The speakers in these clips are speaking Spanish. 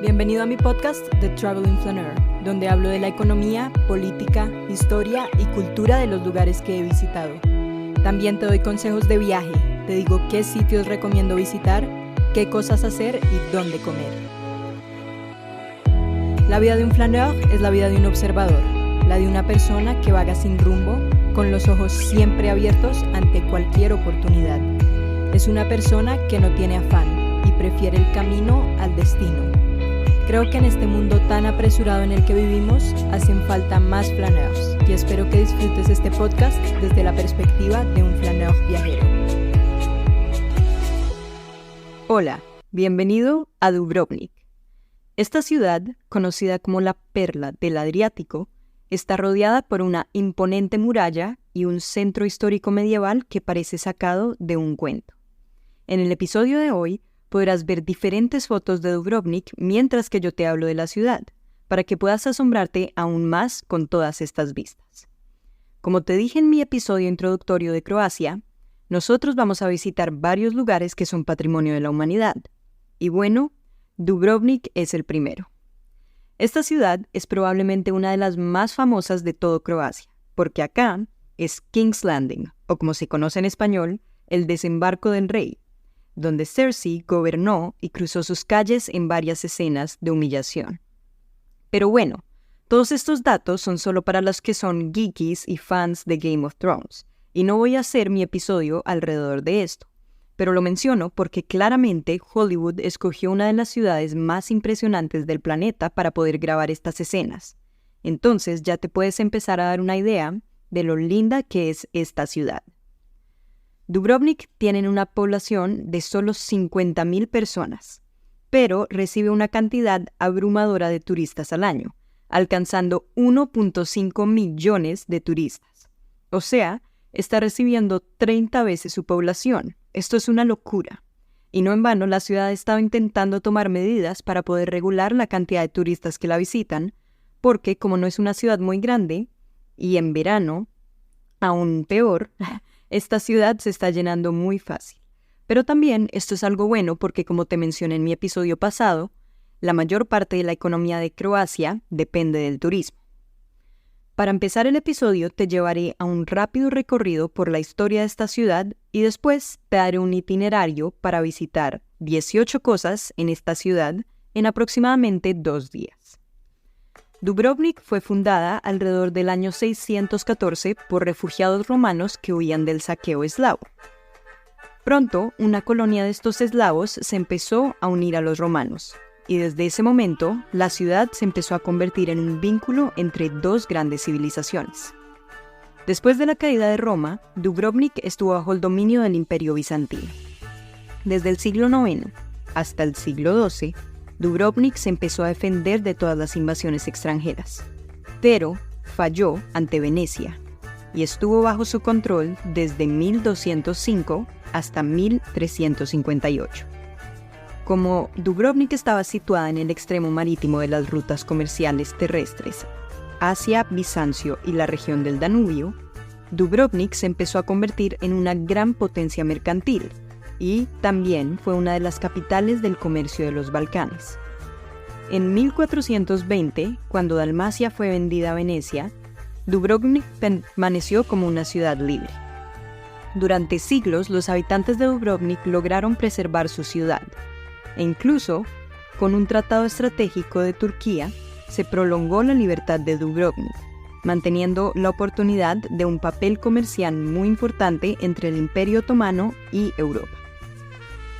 Bienvenido a mi podcast The Traveling Flaneur, donde hablo de la economía, política, historia y cultura de los lugares que he visitado. También te doy consejos de viaje, te digo qué sitios recomiendo visitar, qué cosas hacer y dónde comer. La vida de un flaneur es la vida de un observador, la de una persona que vaga sin rumbo, con los ojos siempre abiertos ante cualquier oportunidad. Es una persona que no tiene afán y prefiere el camino al destino. Creo que en este mundo tan apresurado en el que vivimos, hacen falta más flaneurs y espero que disfrutes este podcast desde la perspectiva de un flaneur viajero. Hola, bienvenido a Dubrovnik. Esta ciudad, conocida como la Perla del Adriático, está rodeada por una imponente muralla y un centro histórico medieval que parece sacado de un cuento. En el episodio de hoy, podrás ver diferentes fotos de Dubrovnik mientras que yo te hablo de la ciudad, para que puedas asombrarte aún más con todas estas vistas. Como te dije en mi episodio introductorio de Croacia, nosotros vamos a visitar varios lugares que son patrimonio de la humanidad. Y bueno, Dubrovnik es el primero. Esta ciudad es probablemente una de las más famosas de todo Croacia, porque acá es King's Landing, o como se conoce en español, el desembarco del rey, donde Cersei gobernó y cruzó sus calles en varias escenas de humillación. Pero bueno, todos estos datos son solo para los que son geekies y fans de Game of Thrones, y no voy a hacer mi episodio alrededor de esto, pero lo menciono porque claramente Hollywood escogió una de las ciudades más impresionantes del planeta para poder grabar estas escenas. Entonces ya te puedes empezar a dar una idea de lo linda que es esta ciudad. Dubrovnik tiene una población de solo 50,000 personas, pero recibe una cantidad abrumadora de turistas al año, alcanzando 1.5 millones de turistas. O sea, está recibiendo 30 veces su población. Esto es una locura. Y no en vano la ciudad ha estado intentando tomar medidas para poder regular la cantidad de turistas que la visitan, porque como no es una ciudad muy grande, y en verano, aún peor, esta ciudad se está llenando muy fácil. Pero también esto es algo bueno porque, como te mencioné en mi episodio pasado, la mayor parte de la economía de Croacia depende del turismo. Para empezar el episodio te llevaré a un rápido recorrido por la historia de esta ciudad y después te daré un itinerario para visitar 18 cosas en esta ciudad en aproximadamente 2 días. Dubrovnik fue fundada alrededor del año 614 por refugiados romanos que huían del saqueo eslavo. Pronto, una colonia de estos eslavos se empezó a unir a los romanos, y desde ese momento, la ciudad se empezó a convertir en un vínculo entre dos grandes civilizaciones. Después de la caída de Roma, Dubrovnik estuvo bajo el dominio del Imperio Bizantino. Desde el siglo IX hasta el siglo XII, Dubrovnik se empezó a defender de todas las invasiones extranjeras, pero falló ante Venecia y estuvo bajo su control desde 1205 hasta 1358. Como Dubrovnik estaba situada en el extremo marítimo de las rutas comerciales terrestres hacia Bizancio y la región del Danubio, Dubrovnik se empezó a convertir en una gran potencia mercantil, y también fue una de las capitales del comercio de los Balcanes. En 1420, cuando Dalmacia fue vendida a Venecia, Dubrovnik permaneció como una ciudad libre. Durante siglos, los habitantes de Dubrovnik lograron preservar su ciudad, e incluso, con un tratado estratégico de Turquía, se prolongó la libertad de Dubrovnik, manteniendo la oportunidad de un papel comercial muy importante entre el Imperio Otomano y Europa.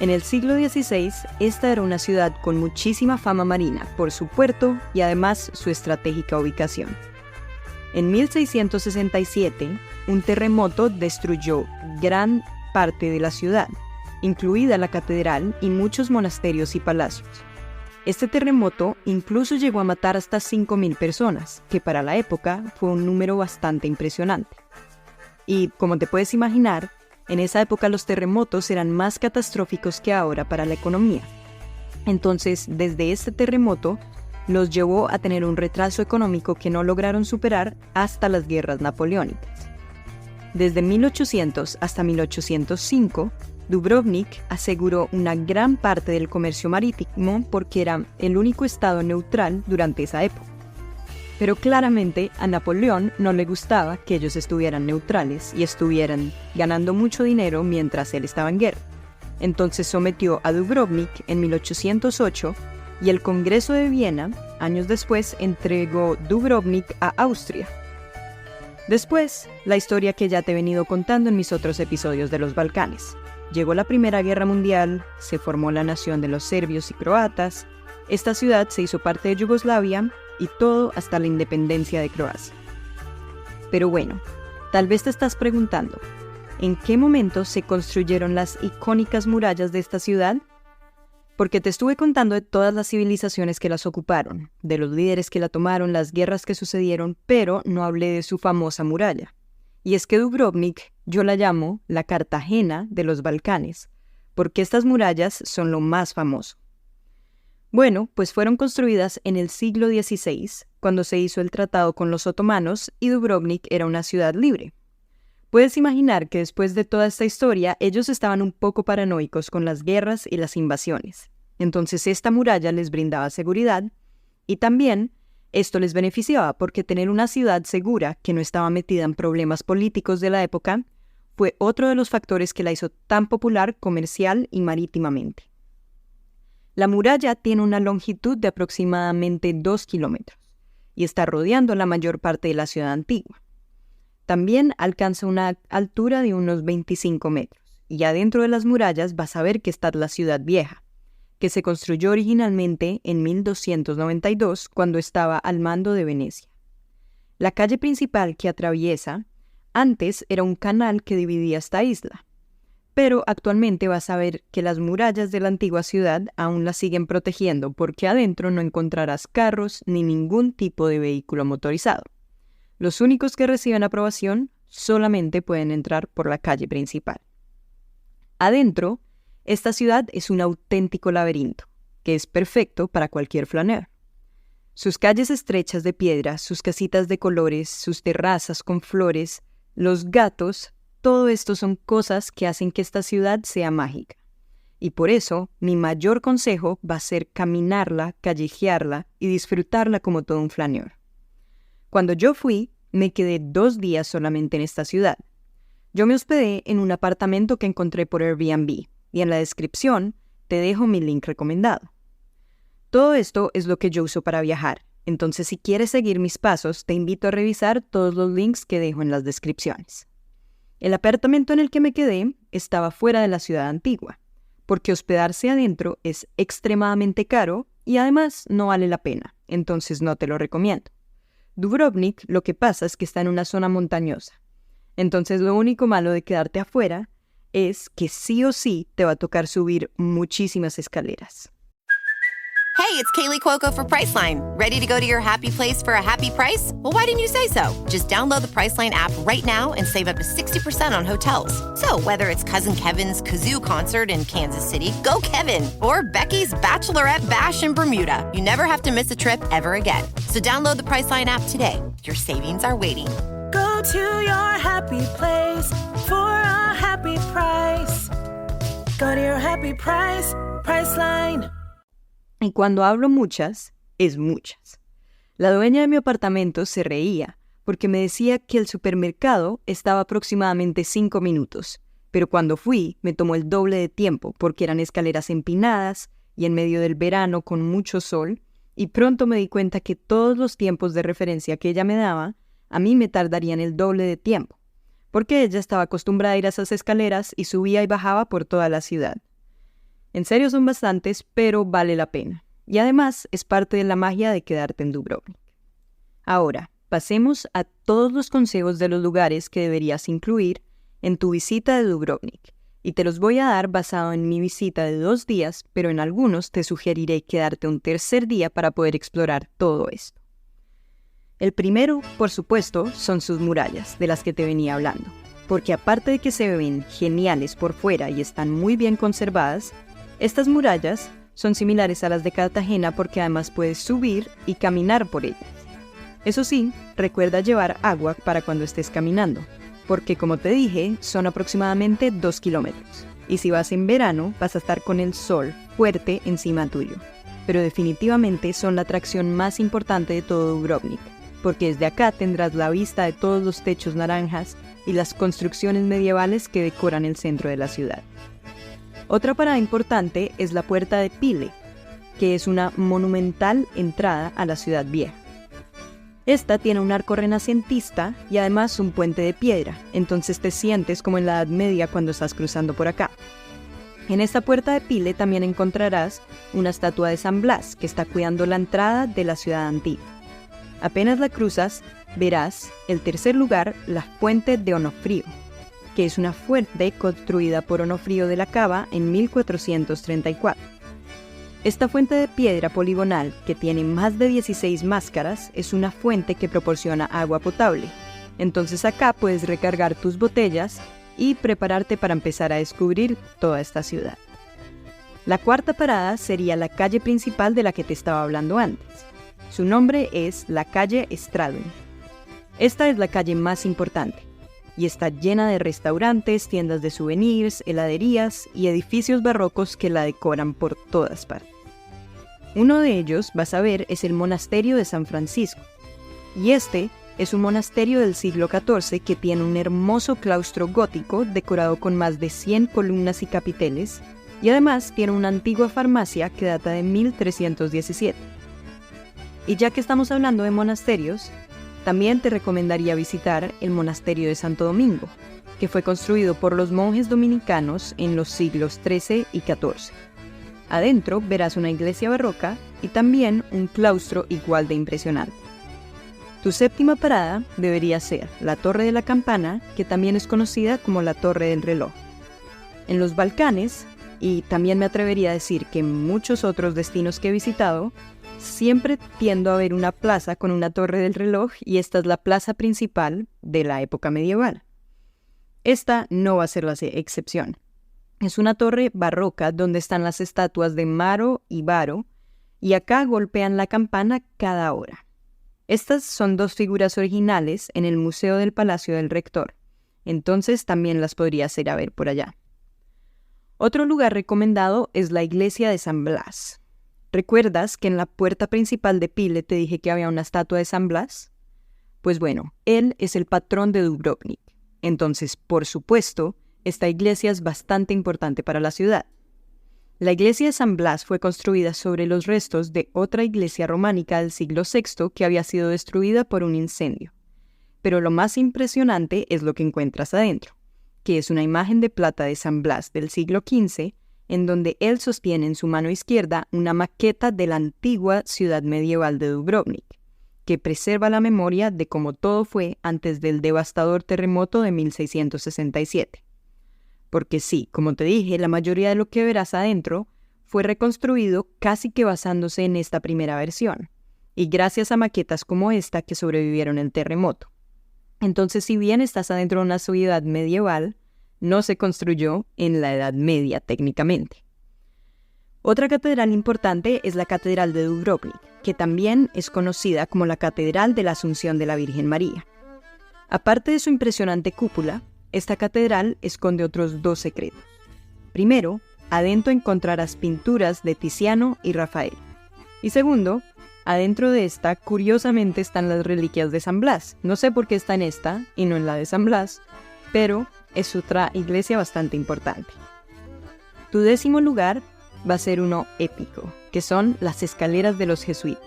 En el siglo XVI, esta era una ciudad con muchísima fama marina por su puerto y además su estratégica ubicación. En 1667, un terremoto destruyó gran parte de la ciudad, incluida la catedral y muchos monasterios y palacios. Este terremoto incluso llegó a matar hasta 5,000 personas, que para la época fue un número bastante impresionante. Y como te puedes imaginar, en esa época los terremotos eran más catastróficos que ahora para la economía. Entonces, desde este terremoto, los llevó a tener un retraso económico que no lograron superar hasta las guerras napoleónicas. Desde 1800 hasta 1805, Dubrovnik aseguró una gran parte del comercio marítimo porque era el único estado neutral durante esa época. Pero claramente a Napoleón no le gustaba que ellos estuvieran neutrales y estuvieran ganando mucho dinero mientras él estaba en guerra. Entonces sometió a Dubrovnik en 1808 y el Congreso de Viena, años después, entregó Dubrovnik a Austria. Después, la historia que ya te he venido contando en mis otros episodios de los Balcanes. Llegó la Primera Guerra Mundial, se formó la nación de los serbios y croatas, esta ciudad se hizo parte de Yugoslavia y todo hasta la independencia de Croacia. Pero bueno, tal vez te estás preguntando, ¿en qué momento se construyeron las icónicas murallas de esta ciudad? Porque te estuve contando de todas las civilizaciones que las ocuparon, de los líderes que la tomaron, las guerras que sucedieron, pero no hablé de su famosa muralla. Y es que Dubrovnik yo la llamo la Cartagena de los Balcanes, porque estas murallas son lo más famoso. Bueno, pues fueron construidas en el siglo XVI, cuando se hizo el tratado con los otomanos y Dubrovnik era una ciudad libre. Puedes imaginar que después de toda esta historia, ellos estaban un poco paranoicos con las guerras y las invasiones. Entonces esta muralla les brindaba seguridad y también esto les beneficiaba porque tener una ciudad segura que no estaba metida en problemas políticos de la época fue otro de los factores que la hizo tan popular comercial y marítimamente. La muralla tiene una longitud de aproximadamente 2 kilómetros y está rodeando la mayor parte de la ciudad antigua. También alcanza una altura de unos 25 metros, y adentro de las murallas vas a ver que está la ciudad vieja, que se construyó originalmente en 1292 cuando estaba al mando de Venecia. La calle principal que atraviesa antes era un canal que dividía esta isla, pero actualmente vas a ver que las murallas de la antigua ciudad aún la siguen protegiendo porque adentro no encontrarás carros ni ningún tipo de vehículo motorizado. Los únicos que reciben aprobación solamente pueden entrar por la calle principal. Adentro, esta ciudad es un auténtico laberinto, que es perfecto para cualquier flaneur. Sus calles estrechas de piedra, sus casitas de colores, sus terrazas con flores, los gatos, todo esto son cosas que hacen que esta ciudad sea mágica. Y por eso, mi mayor consejo va a ser caminarla, callejearla y disfrutarla como todo un flaneur. Cuando yo fui, me quedé 2 días solamente en esta ciudad. Yo me hospedé en un apartamento que encontré por Airbnb y en la descripción te dejo mi link recomendado. Todo esto es lo que yo uso para viajar, entonces si quieres seguir mis pasos te invito a revisar todos los links que dejo en las descripciones. El apartamento en el que me quedé estaba fuera de la ciudad antigua, porque hospedarse adentro es extremadamente caro y además no vale la pena, entonces no te lo recomiendo. Dubrovnik lo que pasa es que está en una zona montañosa. Entonces lo único malo de quedarte afuera es que sí o sí te va a tocar subir muchísimas escaleras. Hey, it's Kaylee Cuoco for Priceline. Ready to go to your happy place for a happy price? Well, why didn't you say so? Just download the Priceline app right now and save up to 60% on hotels. So whether it's Cousin Kevin's Kazoo Concert in Kansas City, go Kevin, or Becky's Bachelorette Bash in Bermuda, you never have to miss a trip ever again. So download the Priceline app today. Your savings are waiting. Go to your happy place for a happy price. Go to your happy price, Priceline. Y cuando hablo muchas, es muchas. La dueña de mi apartamento se reía porque me decía que el supermercado estaba aproximadamente 5 minutos, pero cuando fui me tomó el doble de tiempo porque eran escaleras empinadas y en medio del verano con mucho sol, y pronto me di cuenta que todos los tiempos de referencia que ella me daba, a mí me tardarían el doble de tiempo, porque ella estaba acostumbrada a ir a esas escaleras y subía y bajaba por toda la ciudad. En serio son bastantes, pero vale la pena. Y además es parte de la magia de quedarte en Dubrovnik. Ahora, pasemos a todos los consejos de los lugares que deberías incluir en tu visita de Dubrovnik. Y te los voy a dar basado en mi visita de 2 días, pero en algunos te sugeriré quedarte un tercer día para poder explorar todo esto. El primero, por supuesto, son sus murallas, de las que te venía hablando. Porque aparte de que se ven geniales por fuera y están muy bien conservadas, estas murallas son similares a las de Cartagena porque además puedes subir y caminar por ellas. Eso sí, recuerda llevar agua para cuando estés caminando, porque como te dije, son aproximadamente 2 kilómetros Y si vas en verano, vas a estar con el sol fuerte encima tuyo. Pero definitivamente son la atracción más importante de todo Dubrovnik, porque desde acá tendrás la vista de todos los techos naranjas y las construcciones medievales que decoran el centro de la ciudad. Otra parada importante es la Puerta de Pile, que es una monumental entrada a la ciudad vieja. Esta tiene un arco renacentista y además un puente de piedra, entonces te sientes como en la Edad Media cuando estás cruzando por acá. En esta Puerta de Pile también encontrarás una estatua de San Blas que está cuidando la entrada de la ciudad antigua. Apenas la cruzas, verás, en tercer lugar, la Fuente de Onofrio, que es una fuente construida por Onofrio de la Cava en 1434. Esta fuente de piedra poligonal, que tiene más de 16 máscaras, es una fuente que proporciona agua potable. Entonces acá puedes recargar tus botellas y prepararte para empezar a descubrir toda esta ciudad. La cuarta parada sería la calle principal de la que te estaba hablando antes. Su nombre es la calle Stradun. Esta es la calle más importante y está llena de restaurantes, tiendas de souvenirs, heladerías y edificios barrocos que la decoran por todas partes. Uno de ellos, vas a ver, es el Monasterio de San Francisco. Y este es un monasterio del siglo XIV que tiene un hermoso claustro gótico decorado con más de 100 columnas y capiteles, y además tiene una antigua farmacia que data de 1317. Y ya que estamos hablando de monasterios, también te recomendaría visitar el Monasterio de Santo Domingo, que fue construido por los monjes dominicanos en los siglos XIII y XIV. Adentro verás una iglesia barroca y también un claustro igual de impresionante. Tu séptima parada debería ser la Torre de la Campana, que también es conocida como la Torre del Reloj. En los Balcanes, y también me atrevería a decir que en muchos otros destinos que he visitado, siempre tiendo a ver una plaza con una torre del reloj y esta es la plaza principal de la época medieval. Esta no va a ser la excepción. Es una torre barroca donde están las estatuas de Maro y Varo y acá golpean la campana cada hora. Estas son dos figuras originales en el Museo del Palacio del Rector, entonces también las podrías ir a ver por allá. Otro lugar recomendado es la iglesia de San Blas. ¿Recuerdas que en la puerta principal de Pile te dije que había una estatua de San Blas? Pues bueno, él es el patrón de Dubrovnik. Entonces, por supuesto, esta iglesia es bastante importante para la ciudad. La iglesia de San Blas fue construida sobre los restos de otra iglesia románica del siglo VI que había sido destruida por un incendio. Pero lo más impresionante es lo que encuentras adentro, que es una imagen de plata de San Blas del siglo XV, en donde él sostiene en su mano izquierda una maqueta de la antigua ciudad medieval de Dubrovnik, que preserva la memoria de cómo todo fue antes del devastador terremoto de 1667. Porque sí, como te dije, la mayoría de lo que verás adentro fue reconstruido casi que basándose en esta primera versión, y gracias a maquetas como esta que sobrevivieron el terremoto. Entonces, si bien estás adentro de una ciudad medieval, no se construyó en la Edad Media técnicamente. Otra catedral importante es la Catedral de Dubrovnik, que también es conocida como la Catedral de la Asunción de la Virgen María. Aparte de su impresionante cúpula, esta catedral esconde otros dos secretos. Primero, adentro encontrarás pinturas de Tiziano y Rafael. Y segundo, adentro de esta, curiosamente, están las reliquias de San Blas. No sé por qué está en esta y no en la de San Blas, pero es otra iglesia bastante importante. Tu 10º lugar va a ser uno épico, que son las escaleras de los jesuitas.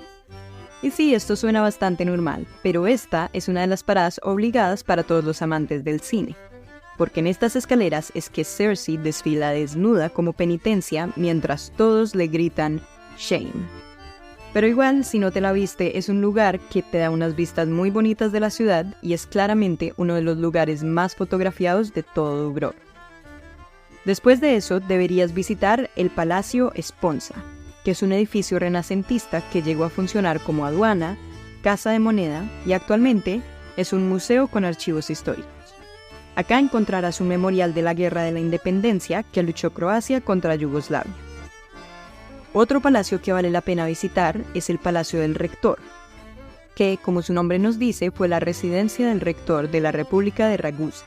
Y sí, esto suena bastante normal, pero esta es una de las paradas obligadas para todos los amantes del cine. Porque en estas escaleras es que Cersei desfila desnuda como penitencia mientras todos le gritan "Shame". Pero igual, si no te la viste, es un lugar que te da unas vistas muy bonitas de la ciudad y es claramente uno de los lugares más fotografiados de todo Dubrovnik. Después de eso, deberías visitar el Palacio Esponza, que es un edificio renacentista que llegó a funcionar como aduana, casa de moneda y actualmente es un museo con archivos históricos. Acá encontrarás un memorial de la Guerra de la Independencia que luchó Croacia contra Yugoslavia. Otro palacio que vale la pena visitar es el Palacio del Rector, que, como su nombre nos dice, fue la residencia del rector de la República de Ragusa.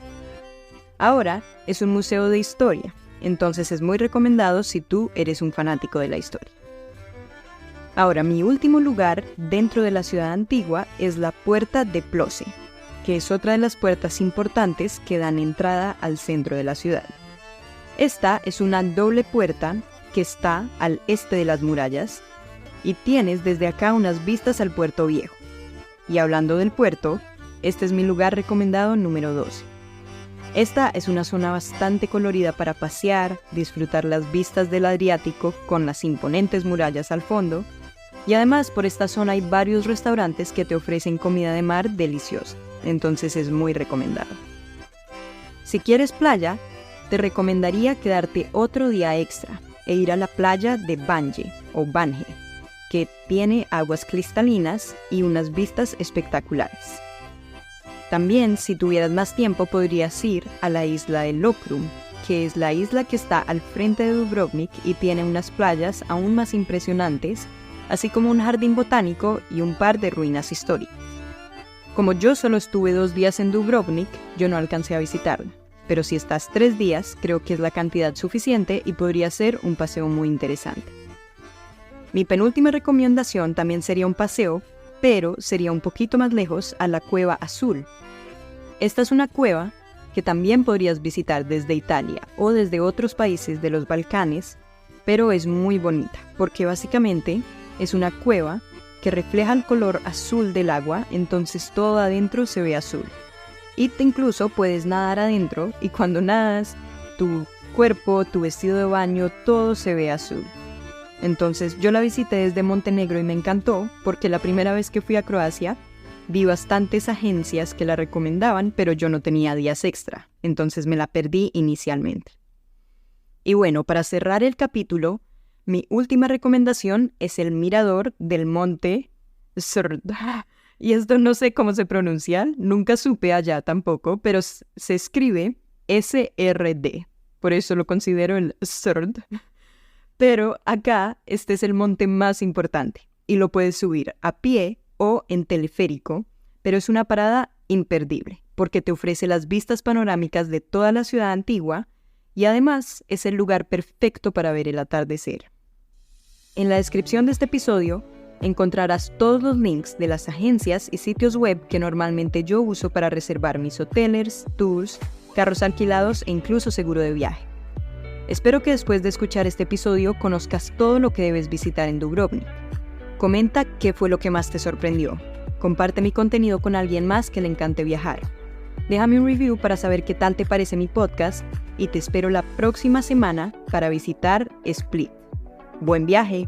Ahora es un museo de historia, entonces es muy recomendado si tú eres un fanático de la historia. Ahora, mi último lugar dentro de la ciudad antigua es la Puerta de Ploce, que es otra de las puertas importantes que dan entrada al centro de la ciudad. Esta es una doble puerta que está al este de las murallas y tienes desde acá unas vistas al puerto viejo. Y hablando del puerto, este es mi lugar recomendado número 12. Esta es una zona bastante colorida para pasear, disfrutar las vistas del Adriático con las imponentes murallas al fondo, y además por esta zona hay varios restaurantes que te ofrecen comida de mar deliciosa, entonces es muy recomendado. Si quieres playa, te recomendaría quedarte otro día extra e ir a la playa de Bange o Bange, que tiene aguas cristalinas y unas vistas espectaculares. También, si tuvieras más tiempo, podrías ir a la isla de Lokrum, que es la isla que está al frente de Dubrovnik y tiene unas playas aún más impresionantes, así como un jardín botánico y un par de ruinas históricas. Como yo solo estuve 2 días en Dubrovnik, yo no alcancé a visitarla, pero si estás 3 días, creo que es la cantidad suficiente y podría ser un paseo muy interesante. Mi penúltima recomendación también sería un paseo, pero sería un poquito más lejos, a la Cueva Azul. Esta es una cueva que también podrías visitar desde Italia o desde otros países de los Balcanes, pero es muy bonita porque básicamente es una cueva que refleja el color azul del agua, entonces todo adentro se ve azul. Y incluso puedes nadar adentro y cuando nadas, tu cuerpo, tu vestido de baño, todo se ve azul. Entonces yo la visité desde Montenegro y me encantó porque la primera vez que fui a Croacia vi bastantes agencias que la recomendaban, pero yo no tenía días extra, entonces me la perdí inicialmente. Y bueno, para cerrar el capítulo, mi última recomendación es el mirador del monte Srd. Y esto no sé cómo se pronuncia, nunca supe allá tampoco, pero se escribe SRD, por eso lo considero el Srd. Pero acá este es el monte más importante y lo puedes subir a pie o en teleférico, pero es una parada imperdible porque te ofrece las vistas panorámicas de toda la ciudad antigua y además es el lugar perfecto para ver el atardecer. En la descripción de este episodio encontrarás todos los links de las agencias y sitios web que normalmente yo uso para reservar mis hoteles, tours, carros alquilados e incluso seguro de viaje. Espero que después de escuchar este episodio conozcas todo lo que debes visitar en Dubrovnik. Comenta qué fue lo que más te sorprendió. Comparte mi contenido con alguien más que le encante viajar. Déjame un review para saber qué tal te parece mi podcast y te espero la próxima semana para visitar Split. ¡Buen viaje!